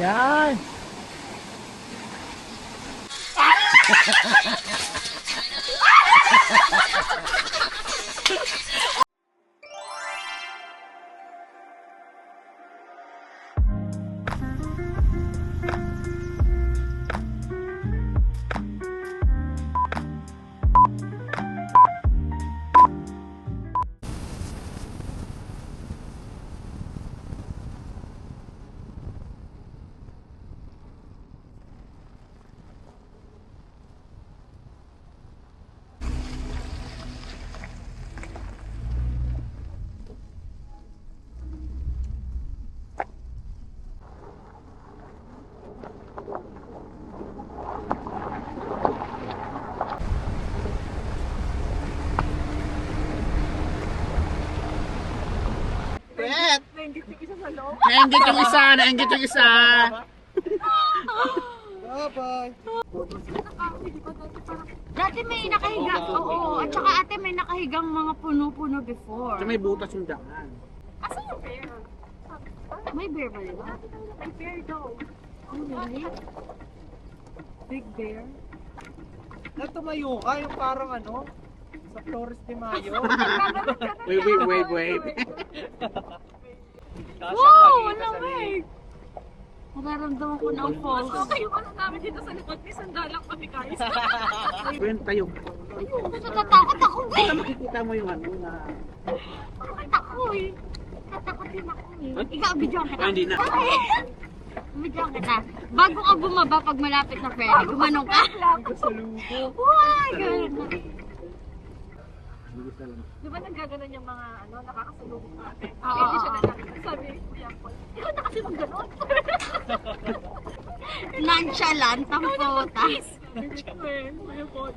Yan! Nainggit yung isa, nainggit yung isa. Bye-bye. Dati may nakahiga, oo. At saka ate may nakahigang mga puno-puno before. So may butas yung daan. Asan yung bear? May bear ba yun? May bear daw. Oh, really? Big bear? Tumayo ka yung parang ano, sa Flores de Mayo. Wait. Wow! Malamig! Nararamdaman ko na ang falls. Okay, yung ano namin dito sa likod, may sandalang kami guys. When tayo. Ayun, natatakot ako eh. Basta makikita mo yung ano na... Takot ako eh. Tatakot din ako eh. Ikaw, bidyoan kita. Hindi na. Bidyoan kita. Bago ka bumaba pag malapit na ferry, gumanong ka. Sa lugo. Wow! Ganun. Di ba naggaganon yung mga ano, nakakasalubong natin? Oo. Hindi siya nagkakita. Sabi ni Kuya Paul, ikaw na kasi mag-ganon. Nonchalant ang potas. Kuya Paul,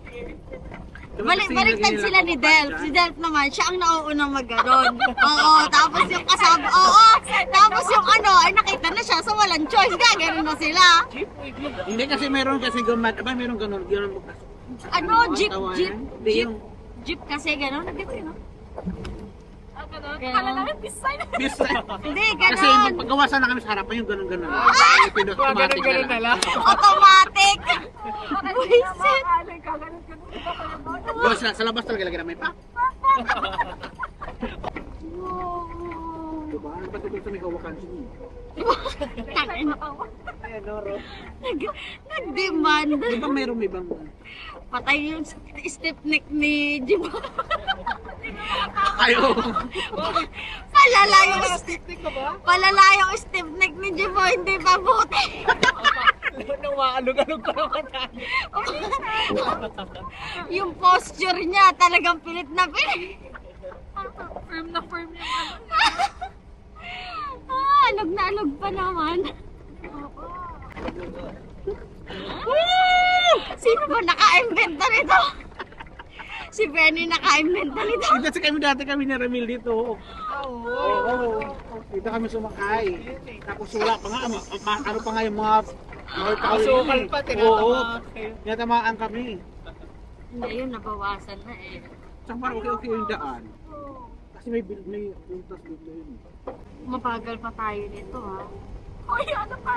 Baliktad sila ni Delph. Si Delph naman, siya ang nauunang mag-ganon. Oo, tapos yung kasama, tapos yung ano, ay nakita na siya, so walang choice. Gano'n na sila. Hindi kasi meron kasi gumat. Aba, meron ganun bukas. Ano, jeep. Hindi yung... Jeep kasi gano'n. Hindi ko yun, no? ganon. Ganon. Kala namin design. Bis, Hindi, kasi gano'n. pagkawasan na kami sa harapan yung ganun-ganun. Ganun na lang. Automatic. Buisit. Gaganon-ganon. Doon sa labas talaga lagi namin pa. Diba? Ano ba ito sa may hawakan siya? Ayan, Noro. Nag-demand. Di ba mayroong may bang... Patay yung stiff neck ni Jim. Ayo! Palala yung Stick ka ba? palala yung stiff neck ni Jim. Hindi pa buti. Nung maalog-alog pa naman tayo. Yung posture niya talagang pilit na pilit. Firm na firm yung ano. Alog na alog pa naman. Sino ba naka-invento nito? Si Benny naka-invento nito. Dito sa kami dati kami ni Ramil dito. Oo. Dito kami sumakay. Tapos wala pa nga, ano pa nga yung mga Asukal pa, tinatamaan kayo. Tinatamaan kami. Hindi yun, nabawasan na eh. Tsaka parang okay yung daan. Kasi may buntas dito yun. Mabagal pa tayo nito ha. Uy, ano pa?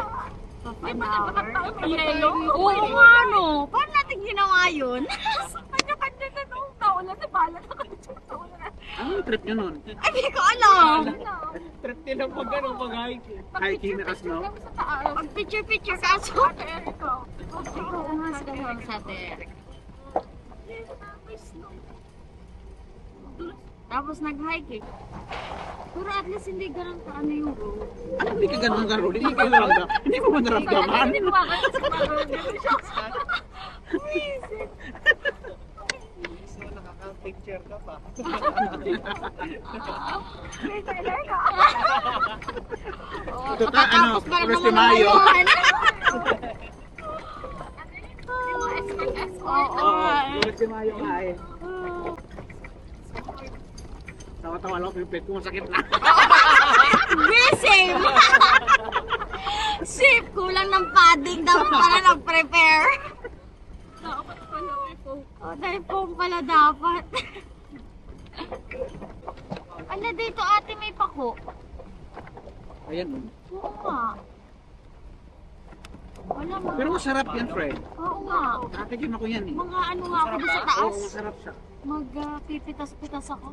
Half Ay, an bakit hour. tayo may yelo? Oo nga no. Paano natin ginawa yun? Kanya-kanya na nung taon na bala na kami sa taon na. Anong trip nyo nun? Ay, hindi ko alam. Trip nilang pag gano'ng mag-hiking. Hiking na kas, no? Kami sa taas. Pag picture-picture ka so. Ate Erica. Oo nga sa kasama sa atin. Tapos nag-hiking. Pero at least hindi ganun ka ano yung road. Ano hindi ka ganun garo? Hindi ka naramdaman. Hindi mo naramdaman. Hindi mo makakaya sa parang siya. So, nakaka-picture ka pa. Ate Erica. Ito ka, ano, Flores de Mayo. Oo, Flores de Mayo nga eh. Tawa-tawa lang, pipit ko, masakit na. Same! Sip! Kulang ng padding. Dapat pala nag-prepare. Dapat pala may phone. Oh, dahil phone pala dapat. Ano dito ate may pako? Ayan. Oo nga. Wala mga... Pero masarap yan, friend. Oo nga. Natikim ako yan eh. Mga ano nga ako doon sa Oo, taas. masarap siya. Magpipitas-pitas ako.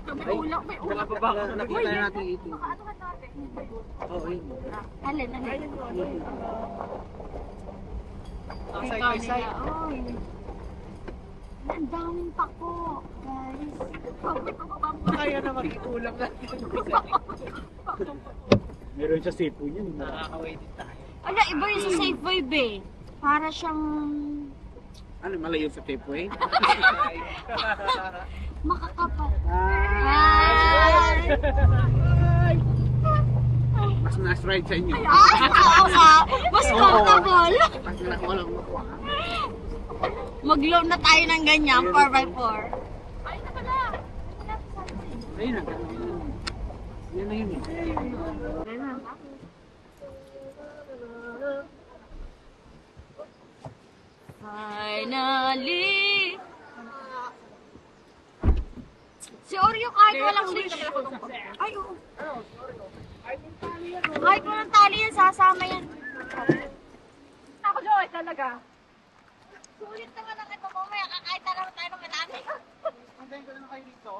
May ulam, may ulam. Nakita na natin ito. Ano ka natin? Oo, yun. Alin, alin. Side by side. Oy. Ang daming pako, guys. Kaya na mag-iulam natin. Meron siya sipo niyan. Nakakaway din tayo. Ala, iba yung sa Safeway Bay. Para siyang Ano, malayo sa Safeway? makakapal. Ah, Ay! mas na-stride sa inyo. Oo nga, mas comfortable. Mas na walang makuha. Mag-loan na tayo ng ganyan, 4x4. Ay, na pala. Ayun na. Yan na yun eh. Finally! Si Oreo kahit walang leash. Ay, oo. Kahit walang tali yan, sasama yan. Ako, Joy, talaga. Sulit naman ang ito mamaya, kakain talaga tayo ng madami. Antayin ko na kayo dito.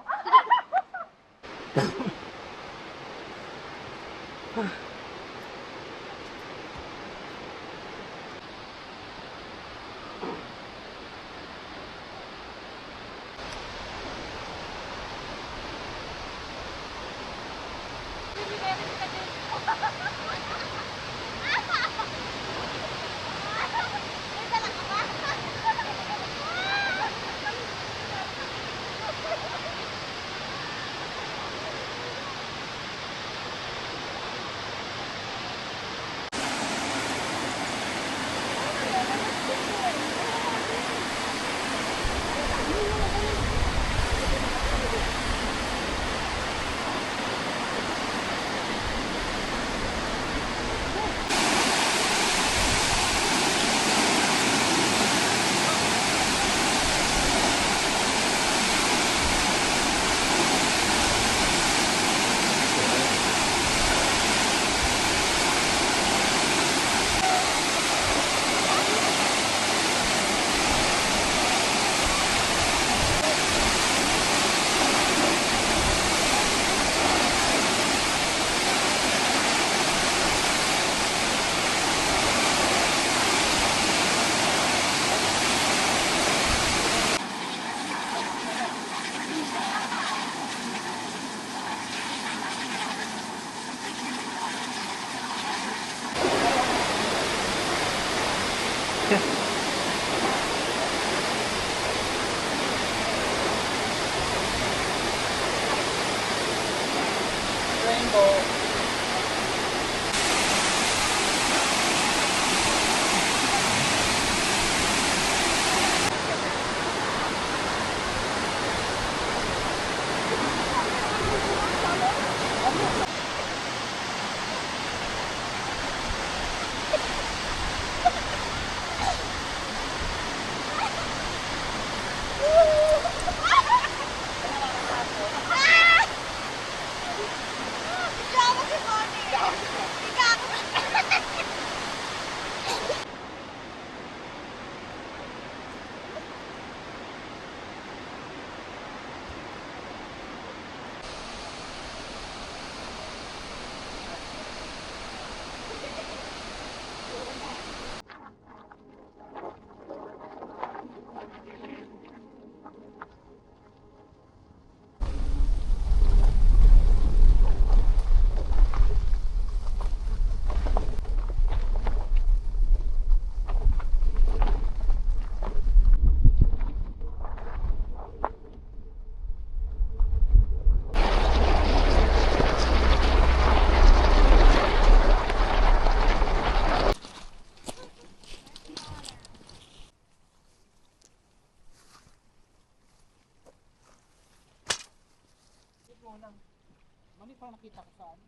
Mali pa nakita ko saan.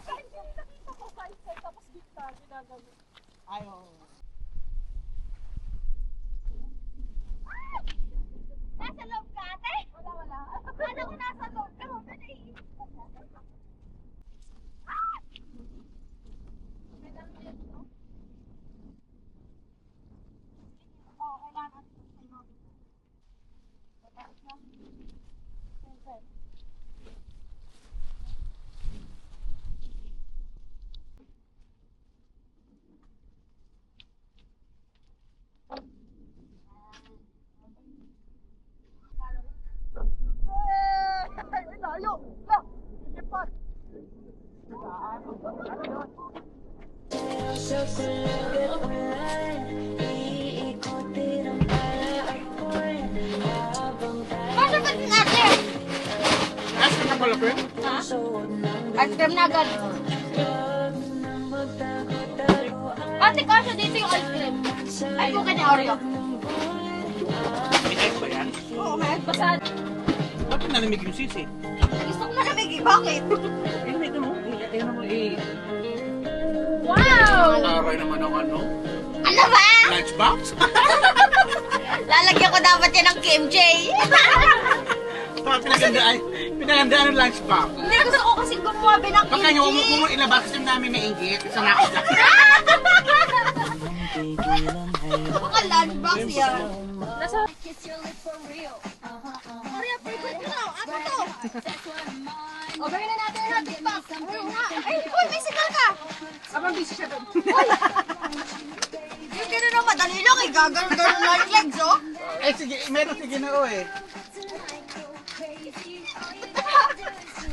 Ay, hindi nakita ko side-side tapos gitna ginagano. Ayaw. Nasa loob ka, ate? Wala. Ano ko nasa loob ka? Huwag na naiisip ko. Paano ba din ate? Asa ka pala, friend? Ice cream na agad. Ate, kasha dito yung ice cream. Ay, kung kanya Oreo. May ice ba yan? Oo, may ice pasad. Ba't nalamig yung sisi? Gusto ko malamig eh. Bakit? Ito mo. Tingnan mo eh. Wow! Taray naman ang ano. Ano ba? Lunchbox? Lalagyan ko dapat yan ng kimchi. Pinagandaan ng lunchbox. Hindi, gusto ko kasi gumawa ng kimchi. Baka nyo mo ilabas kasi namin maingit. Isa na isa. Baka lunchbox yan. Nasa kiss your lips for real. Oreo, favorite ko na. Ako to. O, gawin na natin yung TikTok. Ay, uy, may signal ka. Abang busy siya doon. Yung gano'n na madali lang eh. Gagano-gano na yung legs, oh. Eh sige, meron sige na o eh.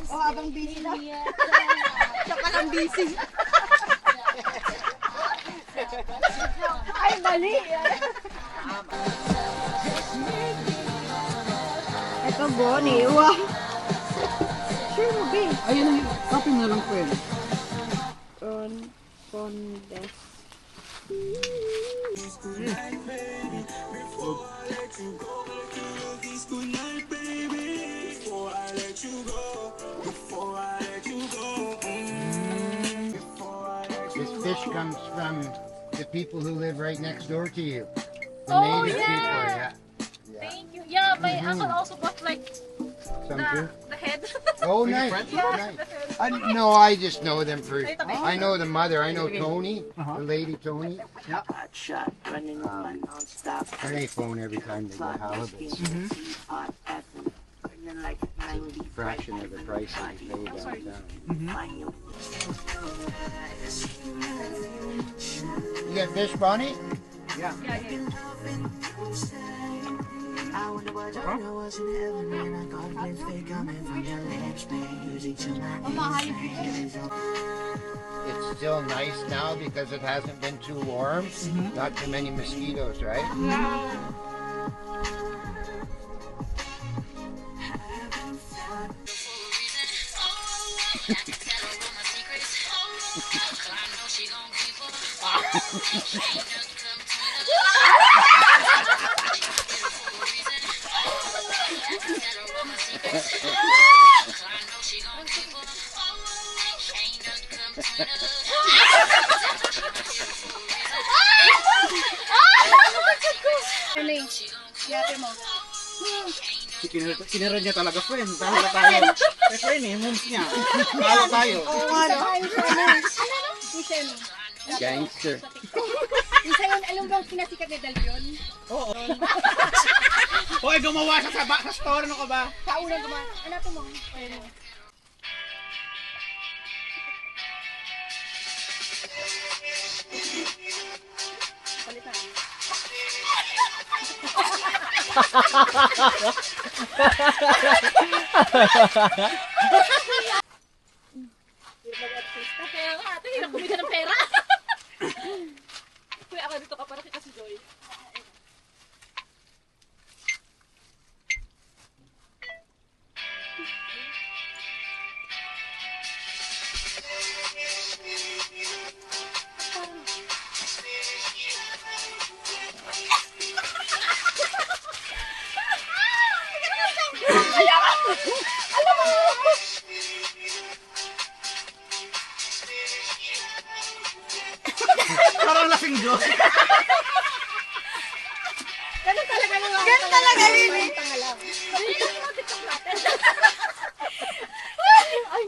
Oh, habang busy na. Siya palang busy. Ay, mali. Ito, Bonnie. Wow. Sure mo, babe. Ayun ang copy na lang friend. Condes. This fish comes from the people who live right next door to you. The Oh, native yeah. people, yeah. Thank you. Yeah, my uncle also bought like Some too. the head. Oh, nice. friends? Nice. No, I just know them for. I know the mother. I know Tony, the lady Tony. Hot shot, running on non-stop. And they phone every time they get halibuts. Hot effing, burning like 90. Fraction of the price they pay downtown. Fine. You get fish, Bonnie? I wonder what I was in heaven and I got a place fake coming from your lips, babe. Music to my ears. It's still nice now because it hasn't been too warm. Not too many mosquitoes, right? Kinira niya talaga friend. Talo na tayo. Eh friend eh, moms niya. Talo tayo. Gangster. Isa yun, alam bang kinasikat ni Dalyon? Oo. Hoy, gumawa siya sa store, ano ka ba? Sa unang gumawa. Hanapin mo. Ayun mo. Kaya nga, ate, hirap kumita ng pera. Kuya, ako dito ka para kita si Joy. kasing Diyos. Ganun talaga yun eh. Ay,